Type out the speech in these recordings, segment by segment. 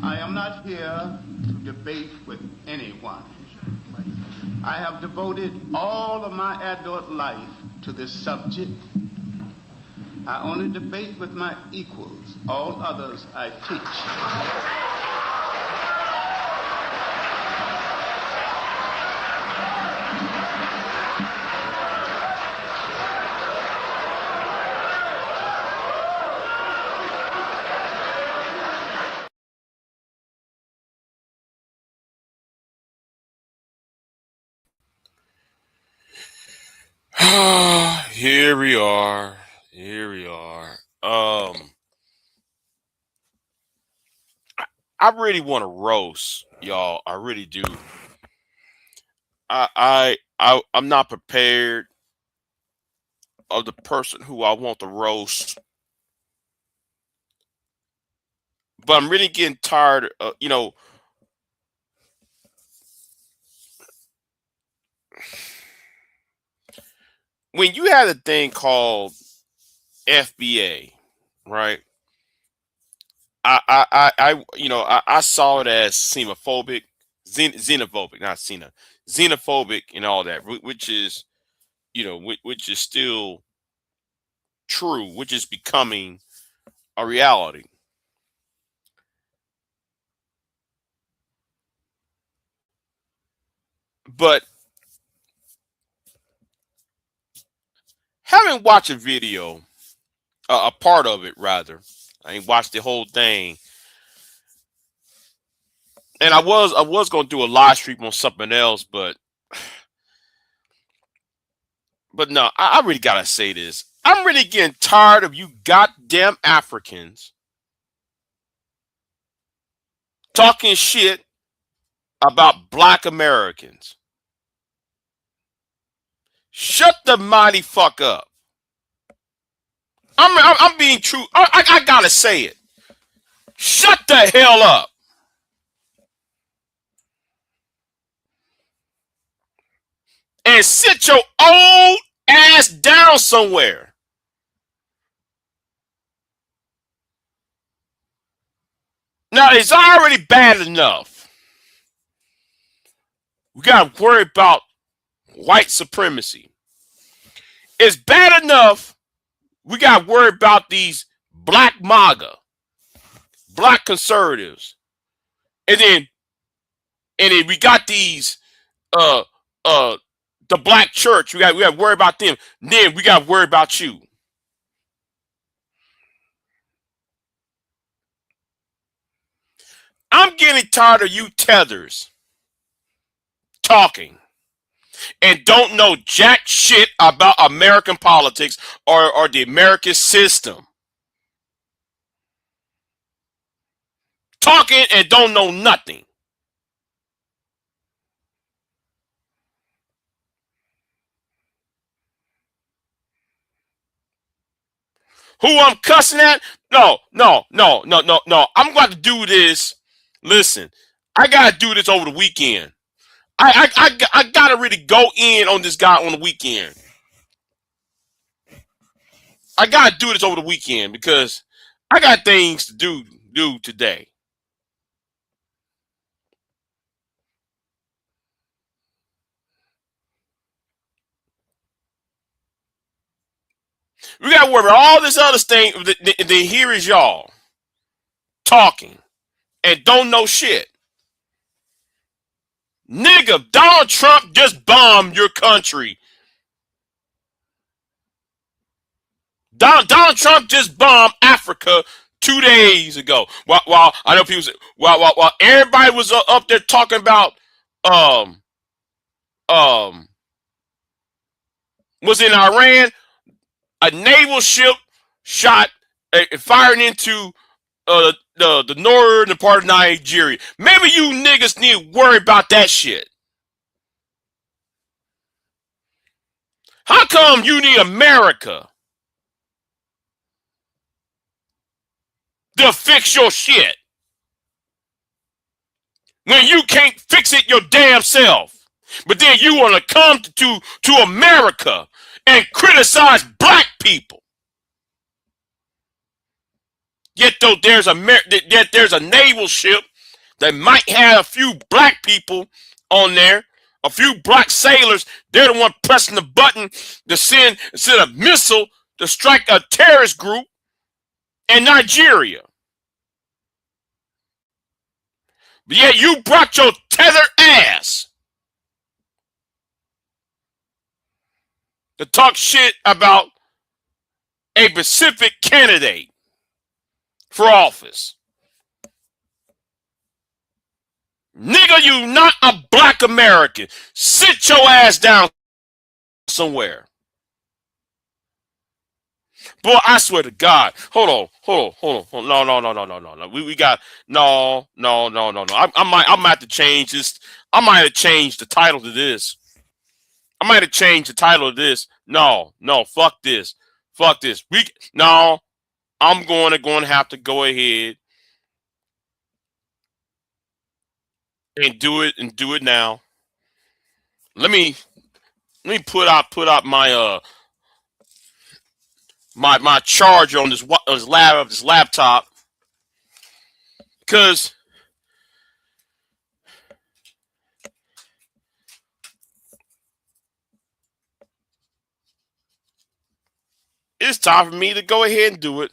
I am not here to debate with anyone. I have devoted all of my adult life to this subject. I only debate with my equals. All others I teach. Here we are. Here we are. I really want to roast y'all. I really do. I'm not prepared of the person who I want to roast, but I'm really getting tired. When you had a thing called FBA, right? I saw it as xenophobic, xenophobic, not xenophobic, and all that, which is, which is still true, which is becoming a reality. But having watched a video, a part of it rather, I ain't watched the whole thing, and I was going to do a live stream on something else, but no, I really gotta say this. I'm really getting tired of you goddamn Africans talking shit about black Americans. Shut the mighty fuck up. I'm being true. I gotta say it. Shut the hell up. And sit your old ass down somewhere. Now, it's already bad enough. We got to worry about white supremacy. It's bad enough we got to worry about these black MAGA, black conservatives. And then we got these uh the black church. We got to worry about them. Then we got to worry about you. I'm getting tired of you tethers talking and don't know jack shit about American politics or the American system. Talking and don't know nothing. Who I'm cussing at? No, no, no, no, no, no. I'm going to do this. Listen, I got to do this over the weekend. I got to really go in on this guy on the weekend. I got to do this over the weekend because I got things to do today. We got to worry about all this other thing. Then here is y'all talking and don't know shit. Nigga, Donald Trump just bombed your country. Donald Trump just bombed Africa 2 days ago. While I know people say, while everybody was up there talking about um um was in Iran, a naval ship shot firing into the northern part of Nigeria. Maybe you niggas need to worry about that shit. How come you need America to fix your shit when you can't fix it your damn self? But then you want to come to America and criticize black people. Yet though there's a naval ship They might have a few black people on there, a few black sailors. They're the one pressing the button to send a missile to strike a terrorist group in Nigeria. But yeah, you brought your tether ass to talk shit about a Pacific candidate for office. Nigga, you not a black American. Sit your ass down somewhere. Boy, I swear to God. Hold on. No. We got no. I might have to change this. I might have changed the title to this. I might have changed the title of this. No, fuck this. Fuck this. No, I'm going to have to go ahead and do it now. Let me put out my charger on this laptop, because it's time for me to go ahead and do it.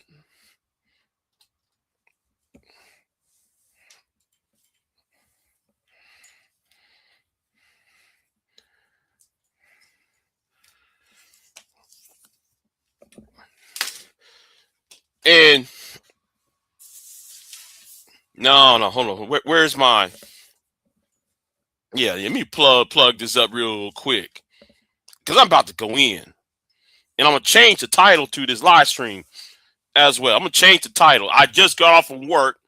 And no, hold on. Where's mine? Yeah, let me plug this up real quick, because I'm about to go in, and I'm gonna change the title to this live stream as well. I'm gonna change the title. I just got off from work.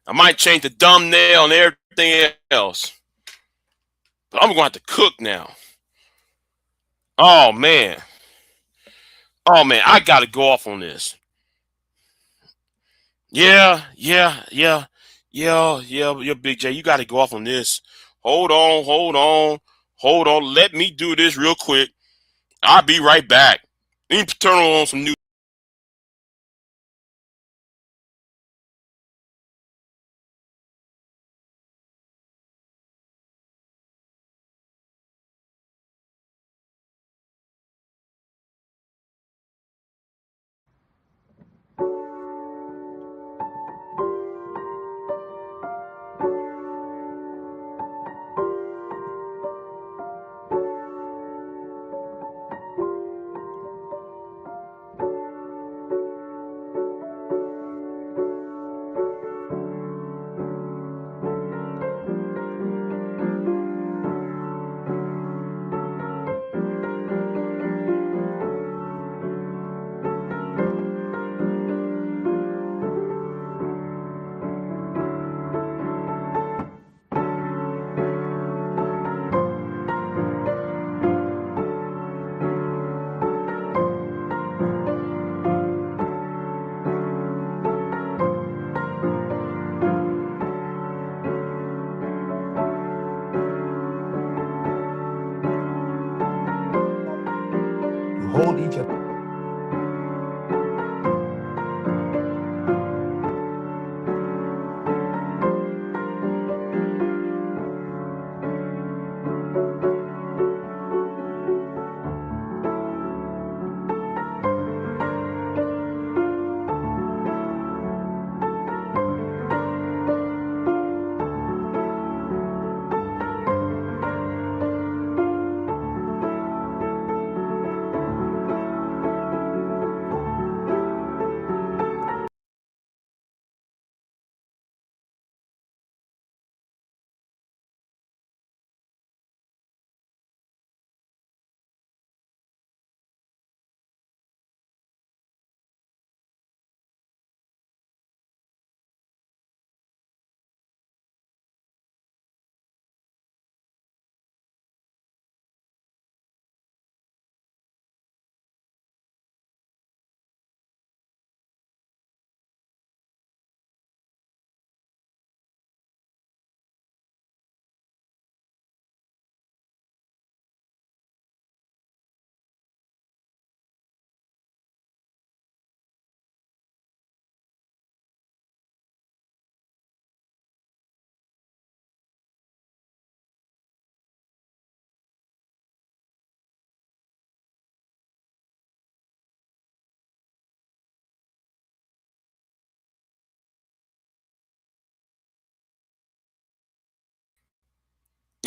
I might change the thumbnail and everything else, but I'm going to have to cook now. Oh man, I got to go off on this. Yeah, Big J, you got to go off on this. Hold on. Let me do this real quick. I'll be right back. Let me turn on some new.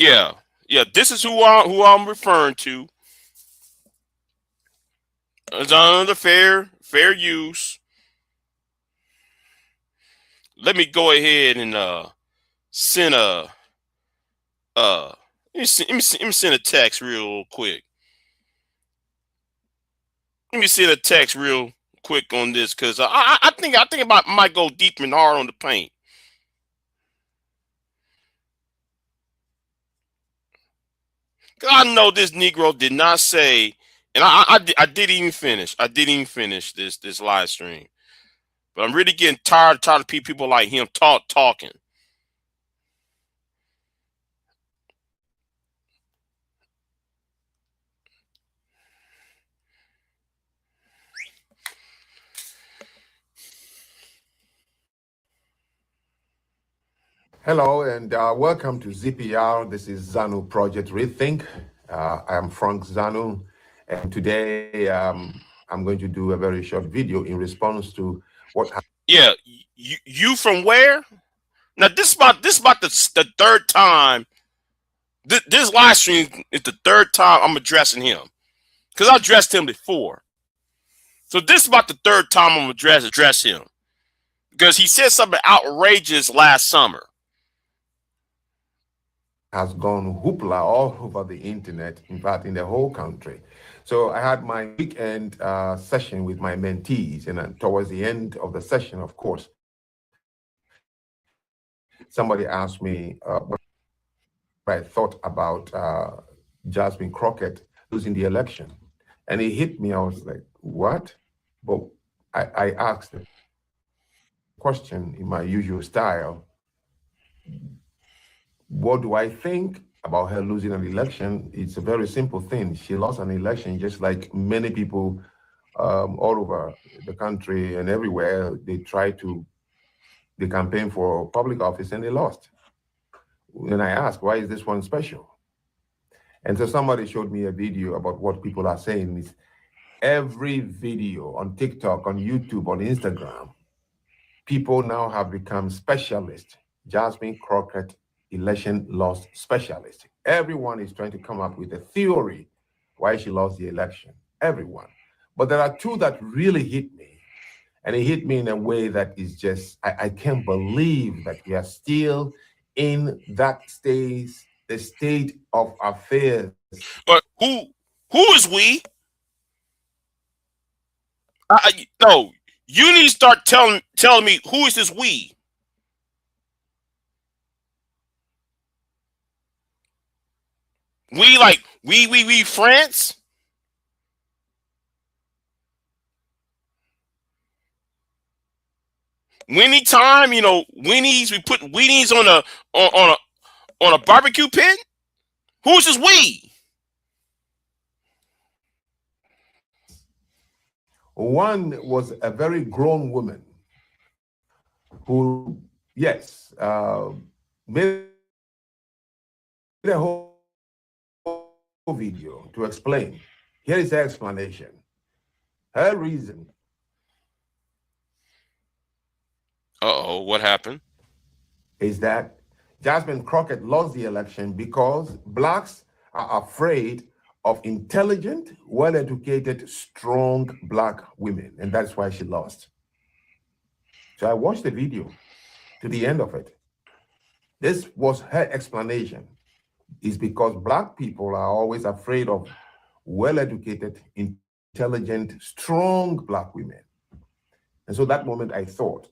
Yeah, yeah. This is who I'm referring to. It's under fair use. Let me go ahead and send a uh let me send a text real quick. Let me send a text real quick on this because I think about might go deep and hard on the paint. 'Cause I know this Negro did not say, and I didn't even finish. I didn't even finish this live stream. But I'm really getting tired of people like him talking. Hello and welcome to ZPR. This is Zanu Project Rethink. I am Frank Zanu, and today I'm going to do a very short video in response to what. Yeah, you from where? Now this about the third time. This live stream is the third time I'm addressing him because I addressed him before. So this is about the third time I'm address him because he said something outrageous last summer. Has gone hoopla all over the internet, in fact, in the whole country. So I had my weekend session with my mentees, and towards the end of the session, of course, somebody asked me what I thought about Jasmine Crockett losing the election. And it hit me. I was like, what? But I asked the question in my usual style, what do I think about her losing an election? It's a very simple thing. She lost an election just like many people all over the country and everywhere. They campaign for public office and they lost. And I asked, why is this one special? And so somebody showed me a video about what people are saying is every video on TikTok, on YouTube, on Instagram, people now have become specialists. Jasmine Crockett, election loss specialist. Everyone is trying to come up with a theory why she lost the election. Everyone. But there are two that really hit me. And it hit me in a way that is just, I can't believe that we are still in that the state of affairs. But who is we? No, you need to start telling me who is this we? We like we France? Winnie time, Winnie's. We put Winnie's on a barbecue pit. Who's this we? One was a very grown woman who, yes, made a whole video to explain. Here is her explanation. Her reason. What happened? Is that Jasmine Crockett lost the election because blacks are afraid of intelligent, well-educated, strong black women, and that's why she lost. So I watched the video to the end of it. This was her explanation. Is because black people are always afraid of well-educated, intelligent, strong black women. And so that moment I thought,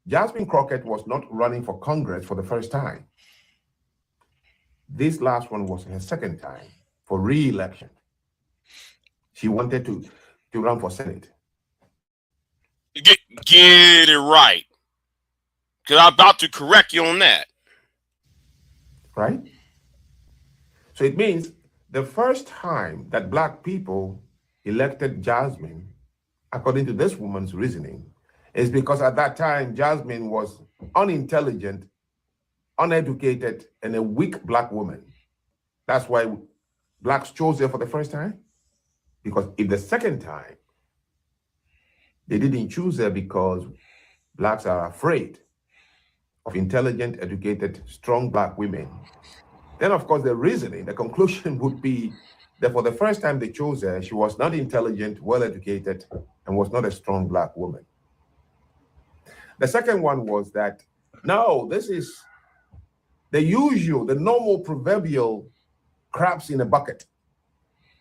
Jasmine Crockett was not running for Congress for the first time. This last one was her second time for re-election. She wanted to run for Senate. Get it right. Because I'm about to correct you on that. Right? So it means the first time that black people elected Jasmine, according to this woman's reasoning, is because at that time, Jasmine was unintelligent, uneducated, and a weak black woman. That's why blacks chose her for the first time. Because if the second time, they didn't choose her because blacks are afraid of intelligent, educated, strong black women. Then, of course, the reasoning, the conclusion would be that for the first time they chose her, she was not intelligent, well educated, and was not a strong black woman. The second one was that no, this is the usual, the normal proverbial crabs in a bucket.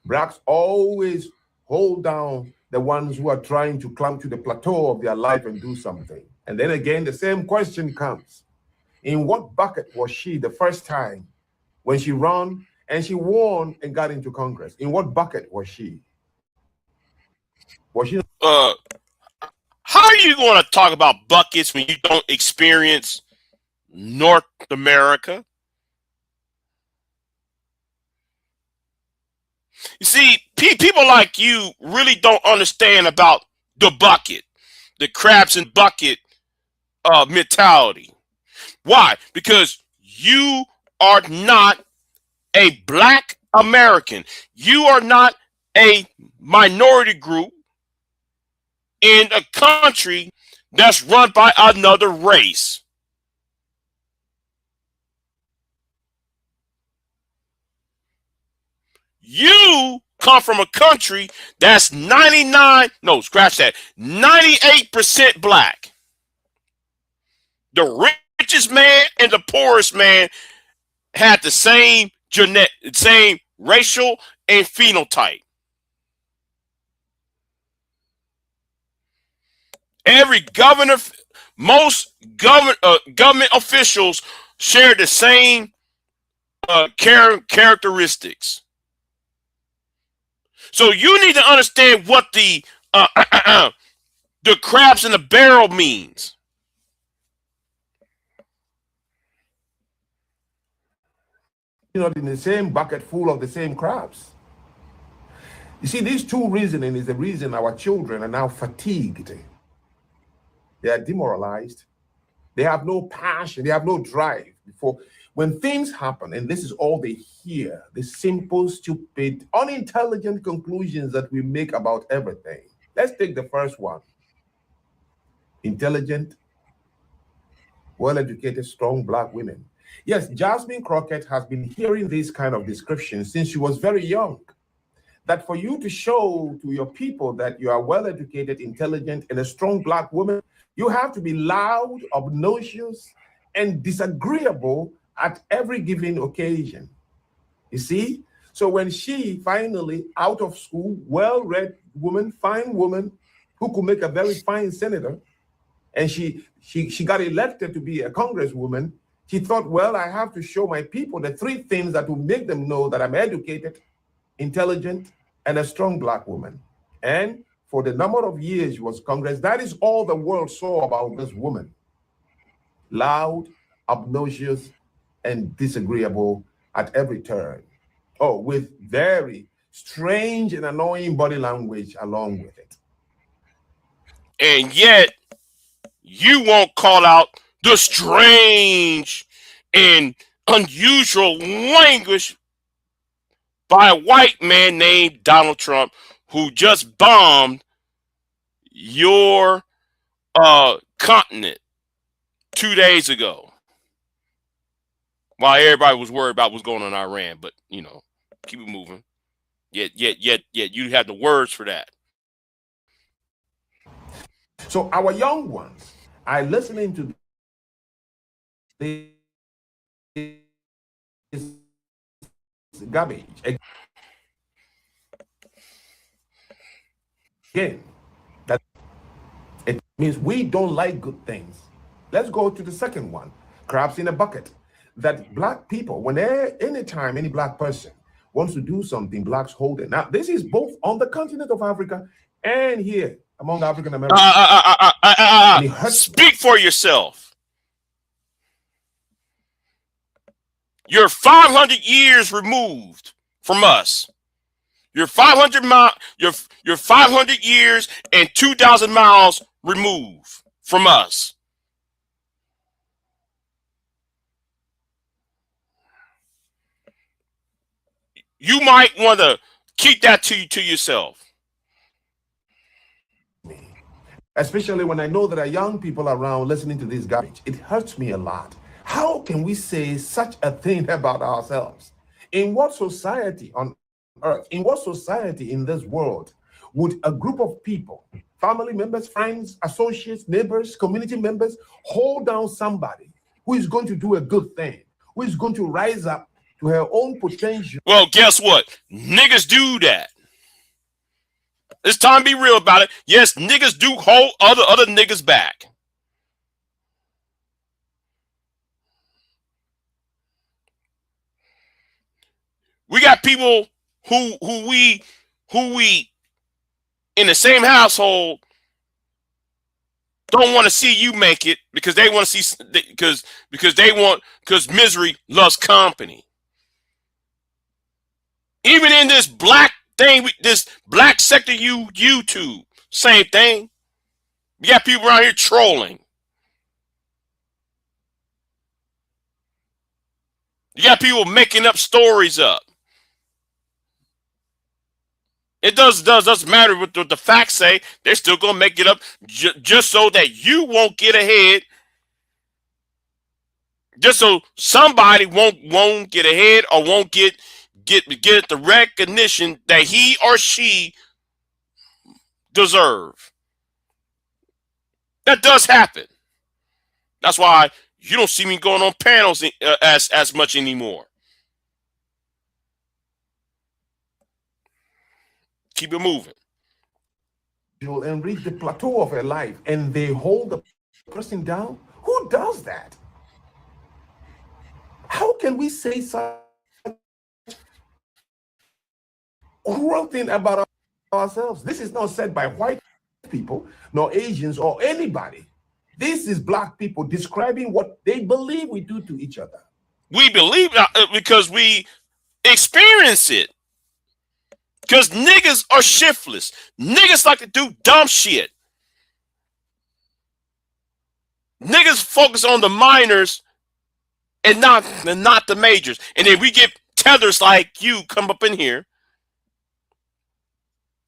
Blacks always hold down the ones who are trying to climb to the plateau of their life and do something. And then again, the same question comes. In what bucket was she the first time when she ran and she won and got into Congress? In what bucket was she? Was she? How are you going to talk about buckets when you don't experience North America? You see, people like you really don't understand about the bucket, the crabs in bucket mentality. Why? Because you are not a black American. You are not a minority group in a country that's run by another race. You come from a country that's 98% black. The richest man and the poorest man had the same same racial and phenotype. Every governor, most government officials share the same characteristics. So you need to understand what the crabs in the barrel means. Not in the same bucket full of the same crabs. You see, these two reasoning is the reason our children are now fatigued. They are demoralized. They have no passion. They have no drive. Before, when things happen, and this is all they hear, the simple, stupid, unintelligent conclusions that we make about everything. Let's take the first one. Intelligent, well-educated, strong black women. Yes, Jasmine Crockett has been hearing this kind of description since she was very young. That for you to show to your people that you are well-educated, intelligent, and a strong black woman, you have to be loud, obnoxious, and disagreeable at every given occasion. You see? So when she finally, out of school, well-read woman, fine woman, who could make a very fine senator, and she got elected to be a congresswoman, she thought, well, I have to show my people the three things that will make them know that I'm educated, intelligent, and a strong black woman. And for the number of years she was Congress, that is all the world saw about this woman. Loud, obnoxious, and disagreeable at every turn. Oh, with very strange and annoying body language along with it. And yet, you won't call out the strange and unusual language by a white man named Donald Trump, who just bombed your continent 2 days ago. While everybody was worried about what's going on in Iran, but you know, keep it moving. Yet, you have the words for that. So our young ones are listening to this garbage again. That it means we don't like good things. Let's go to the second one, crabs in a bucket. That black people, when anytime any black person wants to do something, blacks hold it. Now, this is both on the continent of Africa and here among African Americans. Speak for yourself. You're 500 years removed from us. You're 500 years and 2,000 miles removed from us. You might want to keep that to yourself. Especially when I know there are young people around listening to this garbage. It hurts me a lot. How can we say such a thing about ourselves? In what society on earth, in what society in this world would a group of people, family members, friends, associates, neighbors, community members, hold down somebody who is going to do a good thing, who is going to rise up to her own potential? Well, guess what? Niggas do that. It's time to be real about it. Yes, niggas do hold other niggas back. We got people who we in the same household don't want to see you make it because they want to see because misery loves company. Even in this black thing, this black sector YouTube, same thing. You got people around here trolling. You got people making up stories up. It doesn't matter what the facts say. They're still gonna make it up just so that you won't get ahead. Just so somebody won't get ahead or won't get the recognition that he or she deserve. That does happen. That's why you don't see me going on panels as much anymore. Keep it moving. And reach the plateau of her life, and they hold the person down. Who does that? How can we say such cruel thing about ourselves? This is not said by white people, nor Asians, or anybody. This is black people describing what they believe we do to each other. We believe because we experience it. Because niggas are shiftless. Niggas like to do dumb shit. Niggas focus on the minors and not the majors. And then we get tethers like you come up in here,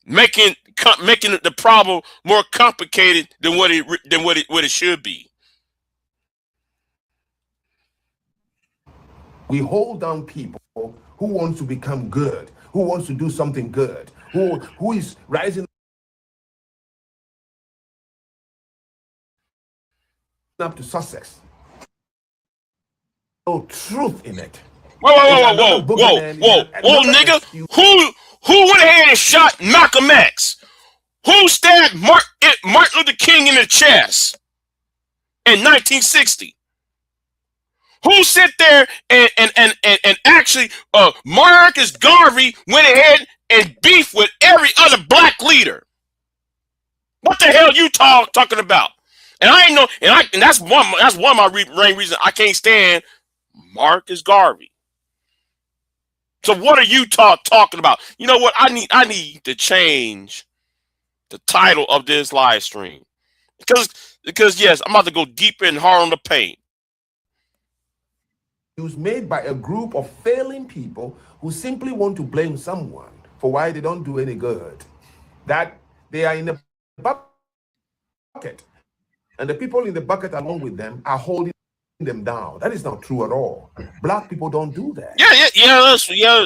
making the problem more complicated than what it should be. We hold down people who want to become good, who wants to do something good, who is rising up to success. No truth in it. Whoa, nigga! Who went ahead and shot Malcolm X? Who stabbed Martin Luther King in the chest in 1960? Who sit there and actually Marcus Garvey went ahead and beefed with every other black leader? What the hell you talking about? And I ain't know, and that's one of my main reasons I can't stand Marcus Garvey. So what are you talking about? You know what? I need to change the title of this live stream because yes, I'm about to go deeper and hard on the paint. It was made by a group of failing people who simply want to blame someone for why they don't do any good. That they are in the bucket, and the people in the bucket along with them are holding them down. That is not true at all. Black people don't do that. No.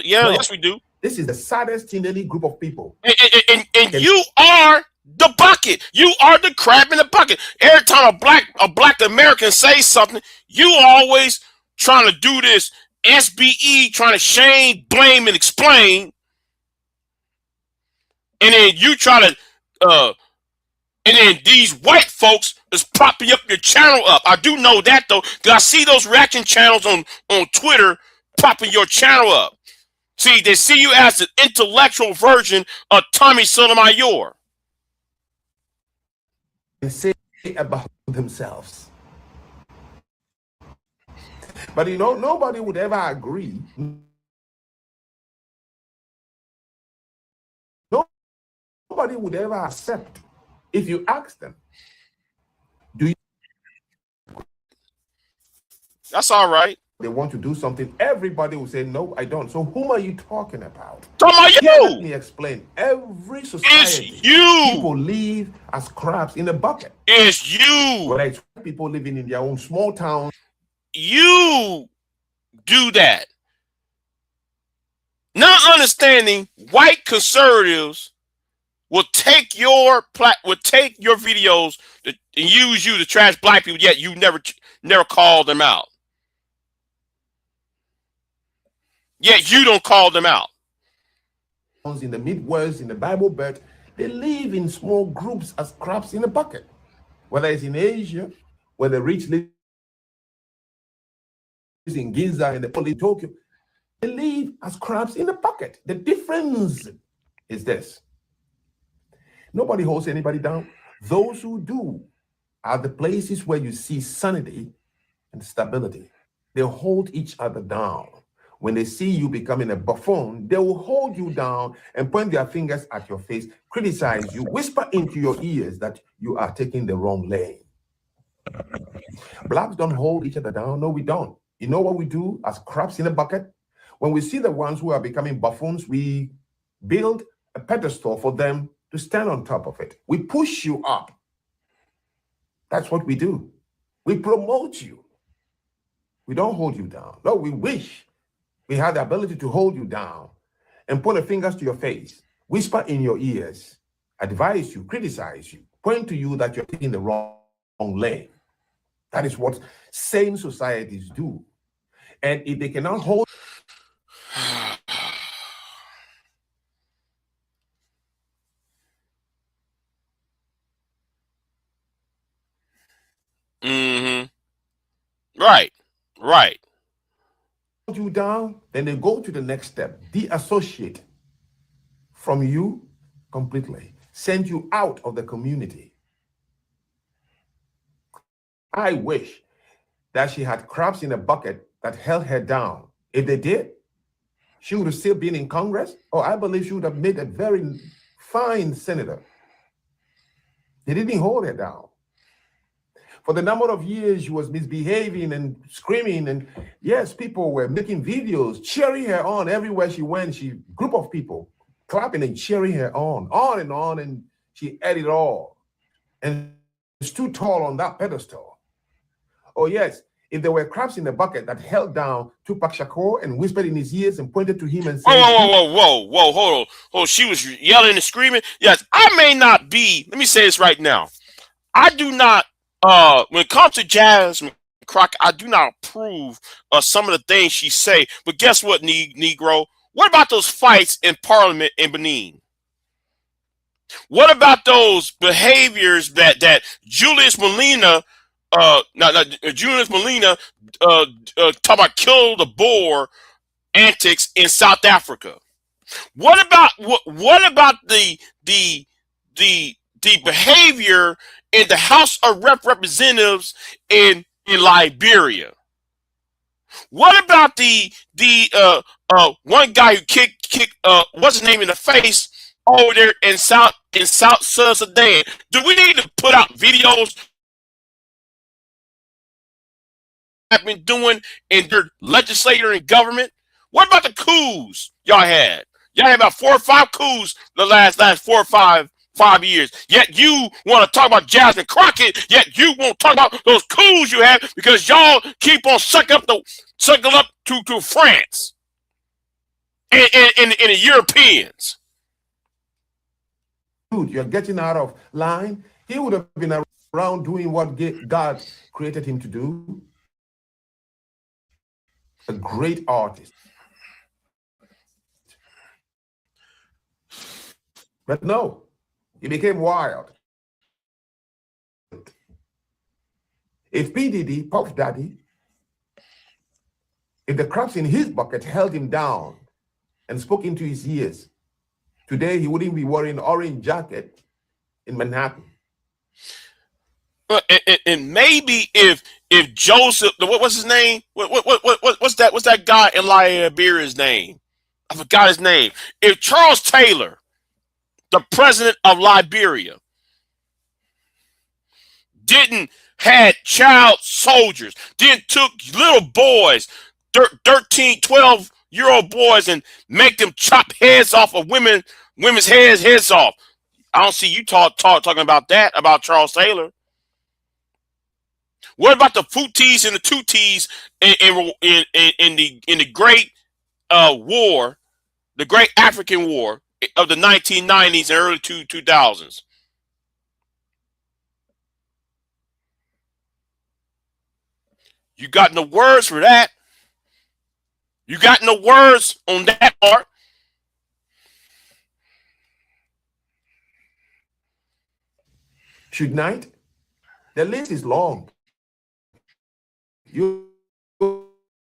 Yes, we do. This is the saddest thing any group of people. And you are the bucket. You are the crab in the bucket. Every time a black American says something, you always trying to do this SBE, trying to shame, blame, and explain. And then you try to and then these white folks is propping up your channel up. I do know that though, because I see those reaction channels on Twitter propping your channel up. See, they see you as the intellectual version of Tommy Sotomayor. And say about themselves. But you know, nobody would ever agree. Nobody would ever accept if you ask them, do you? That's all right. They want to do something, everybody will say, no, I don't. So whom are you talking about? Talking about you. Here, let me explain. Every society, it's you. People live as crabs in a bucket. It's you. Whether it's people living in their own small towns, you do that, not understanding white conservatives will take your videos and use you to trash black people, yet you never call them out. Yet you don't call them out. In the Midwest, in the Bible Belt, they live in small groups as crabs in a bucket. Whether it's in Asia, where the rich live in Giza and the poor in Tokyo, they live as crabs in a bucket. The difference is this: nobody holds anybody down. Those who do are the places where you see sanity and stability. They hold each other down. When they see you becoming a buffoon, they will hold you down and point their fingers at your face, criticize you, whisper into your ears that you are taking the wrong lane. Blacks don't hold each other down. No, we don't. You know what we do as crabs in a bucket? When we see the ones who are becoming buffoons, we build a pedestal for them to stand on top of it. We push you up. That's what we do. We promote you. We don't hold you down. No, we wish we had the ability to hold you down and point the fingers to your face, whisper in your ears, advise you, criticize you, point to you that you're taking the wrong lane. That is what sane societies do. And if they cannot hold Right. you down, then they go to the next step, deassociate from you completely, send you out of the community. I wish that she had crabs in a bucket that held her down. If they did, she would have still been in Congress. Oh, I believe she would have made a very fine senator. They didn't hold her down. For the number of years she was misbehaving and screaming, and yes, people were making videos, cheering her on everywhere she went. Group of people clapping and cheering her on, and she ate it all and stood tall on that pedestal. Oh yes, if there were crabs in the bucket that held down Tupac Shakur and whispered in his ears and pointed to him and said, whoa, hold on. She was yelling and screaming. Yes, I may not be, let me say this right now. I do not, when it comes to Jasmine Crockett, I do not approve of some of the things she say. But guess what, Negro? What about those fights in Parliament in Benin? What about those behaviors that Julius Malema, Julius Malema, talk about kill the Boer antics in South Africa? What about the behavior in the House of Representatives in Liberia? What about the one guy who kicked what's his name in the face over there in South Sudan? Do we need to put out videos have been doing in their legislature and government? What about the coups y'all had? Y'all had about 4 or 5 coups the last 4 or 5 years. Yet you want to talk about Jasmine Crockett, yet you won't talk about those coups you had because y'all keep on sucking up to France and the Europeans. Dude, you're getting out of line. He would have been around doing what God created him to do. A great artist. But no, he became wild. If P. Diddy, Puff Daddy, if the crabs in his bucket held him down and spoke into his ears, today he wouldn't be wearing an orange jacket in Manhattan. And maybe if Joseph, what's his name? What's that guy in Liberia's name? I forgot his name. If Charles Taylor, the president of Liberia, didn't had child soldiers, then took little boys, 13, 12-year-old boys, and make them chop heads off of women's heads off. I don't see you talking about that, about Charles Taylor. What about the Futis and the Tutis in the great war, the great African War of the 1990s and early 2000s? You got no words for that. You got no words on that part. Tonight, the list is long. You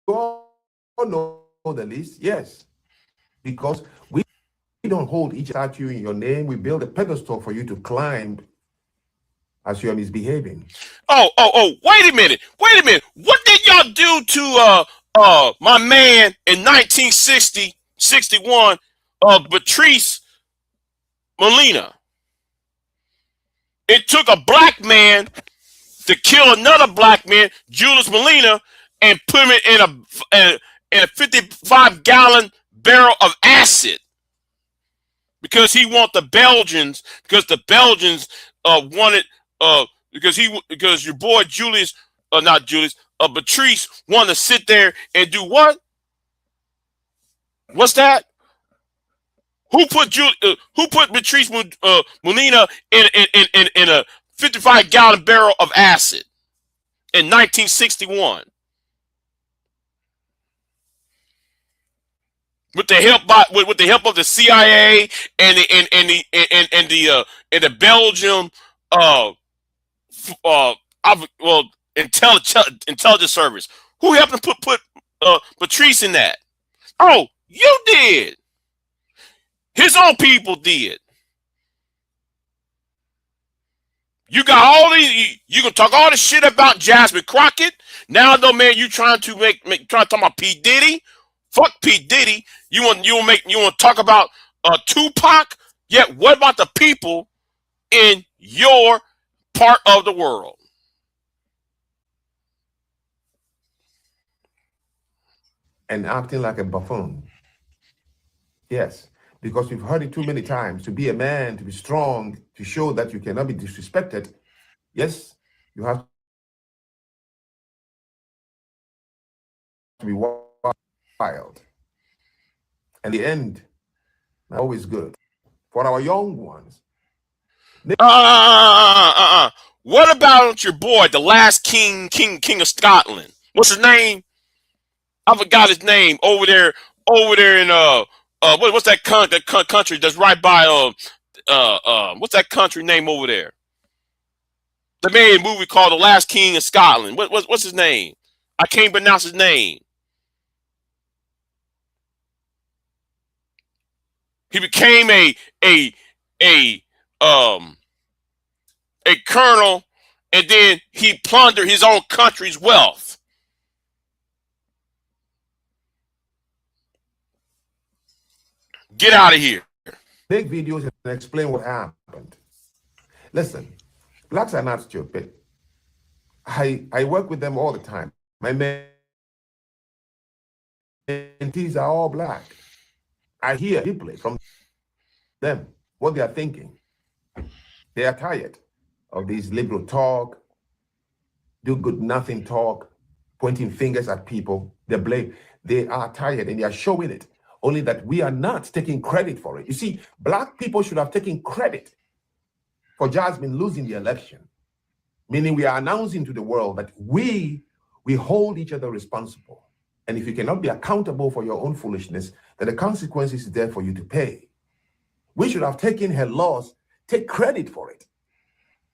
all know the list, yes, because we don't hold each statue in your name. We build a pedestal for you to climb as you are misbehaving. Oh, wait a minute. What did y'all do to my man in 1960, 61, Patrice Molina? It took a black man to kill another black man, Julius Molina, and put him in a 55-gallon barrel of acid because he wanted the Belgians, because the Belgians wanted because your boy Julius, not Julius, Patrice wanted to sit there and do what? What's that? Who put Patrice Molina in a 55-gallon barrel of acid in 1961? With the help of the CIA and the Belgium intelligence service, who helped him put Patrice in that? Oh, you did. His own people did. You got all these. You can talk all this shit about Jasmine Crockett. Now, though, man, you trying to talk about P. Diddy? Fuck P. Diddy. You want to talk about Tupac? Yet, what about the people in your part of the world? And acting like a buffoon. Yes, because we've heard it too many times. To be a man, to be strong, to show that you cannot be disrespected. Yes, you have to be wild. And the end, always good. For our young ones. What about your boy, the last king of Scotland? What's his name? I forgot his name. Over there in what's that country that's right by what's that country name over there? The made movie called The Last King of Scotland. What's his name? I can't pronounce his name. He became a colonel, and then he plundered his own country's wealth. Get out of here. Make videos and explain what happened. Listen, blacks are not stupid. I work with them all the time. My mentees are all black. I hear deeply from them what they are thinking. They are tired of this liberal talk, do good nothing talk, pointing fingers at people. They blame. They are tired and they are showing it. Only that we are not taking credit for it. You see, black people should have taken credit for Jasmine losing the election, meaning we are announcing to the world that we hold each other responsible. And if you cannot be accountable for your own foolishness, then the consequences is there for you to pay. We should have taken her loss, take credit for it.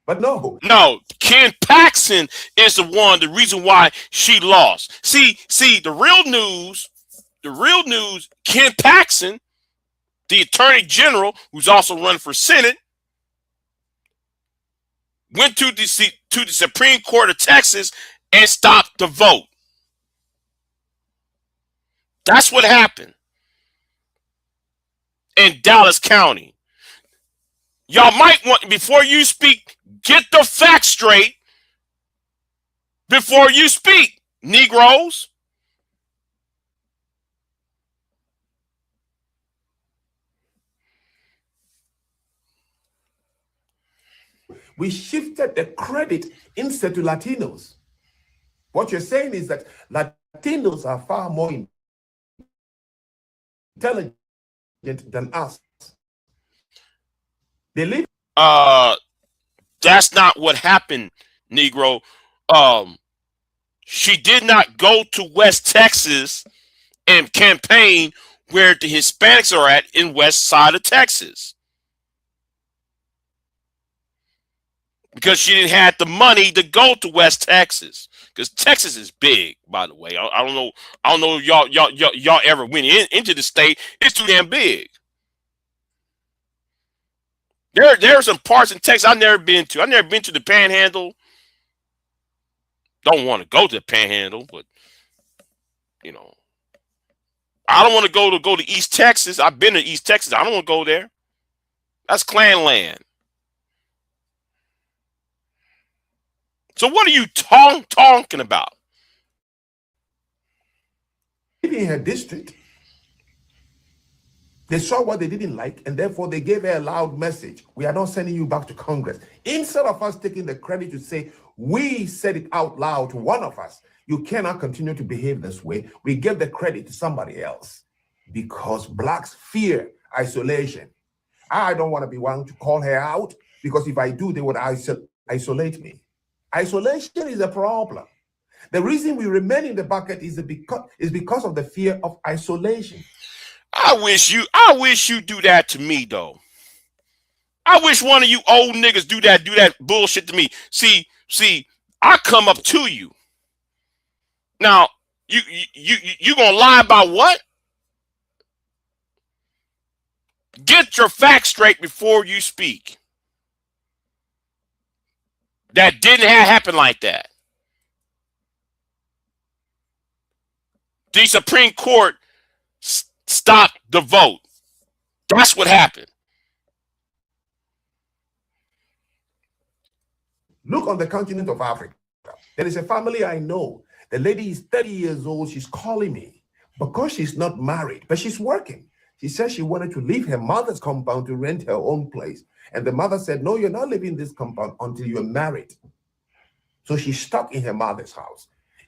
But no. No, Ken Paxton is the reason why she lost. See, the real news, Ken Paxton, the Attorney General, who's also running for Senate, went to the Supreme Court of Texas and stopped the vote. That's what happened in Dallas County. Y'all might want, before you speak, get the facts straight before you speak, Negroes. We shifted the credit instead to Latinos. What you're saying is that Latinos are far more intelligent than us. They live. That's not what happened, Negro. She did not go to West Texas and campaign where the Hispanics are at in West Side of Texas, because she didn't have the money to go to West Texas. Because Texas is big, by the way. I don't know. I don't know if y'all ever went into the state. It's too damn big. There are some parts in Texas I've never been to. I've never been to the Panhandle. Don't want to go to the Panhandle, but you know, I don't want to go to East Texas. I've been to East Texas. I don't want to go there. That's Klan land. So what are you talking about? In her district, they saw what they didn't like, and therefore they gave her a loud message. We are not sending you back to Congress. Instead of us taking the credit to say, we said it out loud to one of us, you cannot continue to behave this way, we give the credit to somebody else. Because blacks fear isolation. I don't want to be one to call her out, because if I do, they would isolate me. Isolation is a problem. The reason we remain in the bucket is because of the fear of isolation. I wish you do that to me, though. I wish one of you old niggas do that bullshit to me. See, I come up to you. Now, you gonna lie about what? Get your facts straight before you speak. That didn't happen like that. The Supreme Court stopped the vote. That's what happened. Look on the continent of Africa. There is a family I know. The lady is 30 years old. She's calling me because she's not married, but she's working. She said she wanted to leave her mother's compound to rent her own place. And the mother said, no, you're not leaving this compound until you're married. So she's stuck in her mother's house.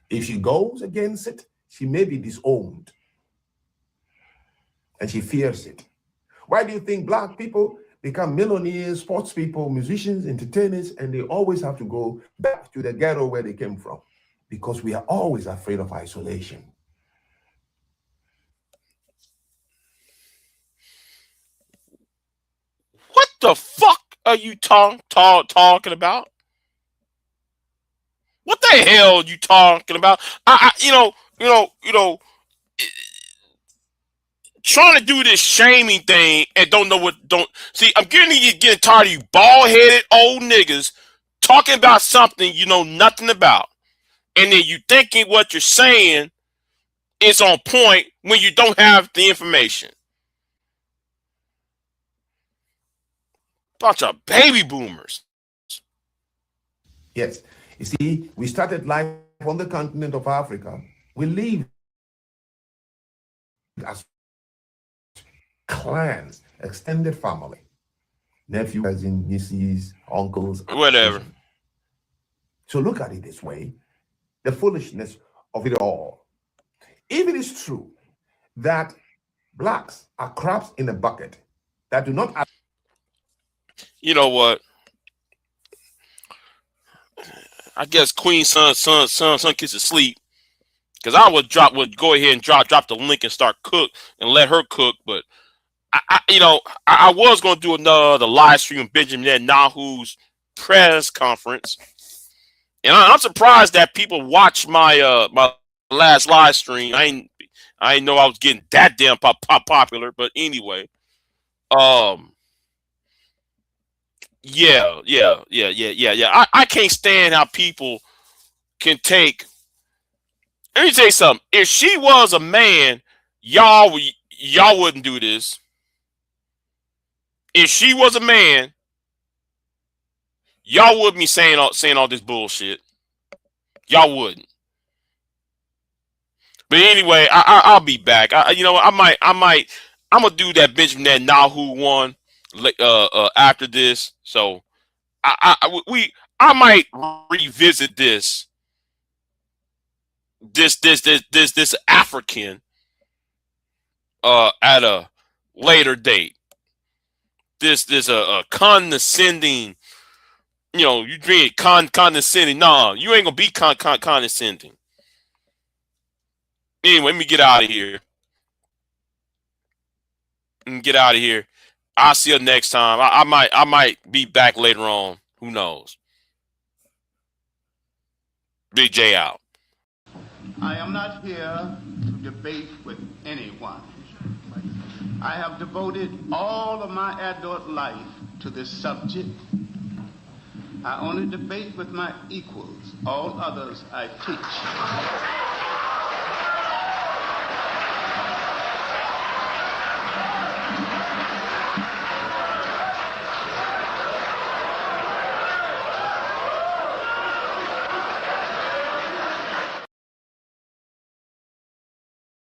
If she goes against it, she may be disowned. And she fears it. Why do you think black people become millionaires, sports people, musicians, entertainers, and they always have to go back to the ghetto where they came from? Because we are always afraid of isolation. What the fuck are you talking about? What the hell are you talking about? You know, trying to do this shaming thing and don't see. I'm getting tired of you bald headed old niggas talking about something you know nothing about, and then you thinking what you're saying is on point when you don't have the information. Bunch of baby boomers. Yes. You see, we started life on the continent of Africa. We live as clans, extended family, nephews, cousins, nieces, uncles, Whatever. So look at it this way, the foolishness of it all. If it is true that blacks are crabs in a bucket that do not... You know what? I guess Queen son kiss is asleep. Because I would go ahead and drop the link and start cook and let her cook. But I was going to do another live stream of Benjamin Netanyahu's press conference, and I'm surprised that people watch my my last live stream. I didn't know I was getting that damn popular. But anyway, yeah. I can't stand how people can take. Let me tell you something. If she was a man, y'all wouldn't do this. If she was a man, y'all wouldn't be saying all this bullshit. Y'all wouldn't. But anyway, I'll be back. I'm gonna do that Benjamin Netanyahu one after this. So I might revisit this this African at a later date. This a condescending, you being condescending. Nah, you ain't gonna be condescending. Anyway, let me get out of here. Get out of here. I'll see you next time. I might be back later on. Who knows? Big J out. I am not here to debate with anyone. I have devoted all of my adult life to this subject. I only debate with my equals. All others I teach.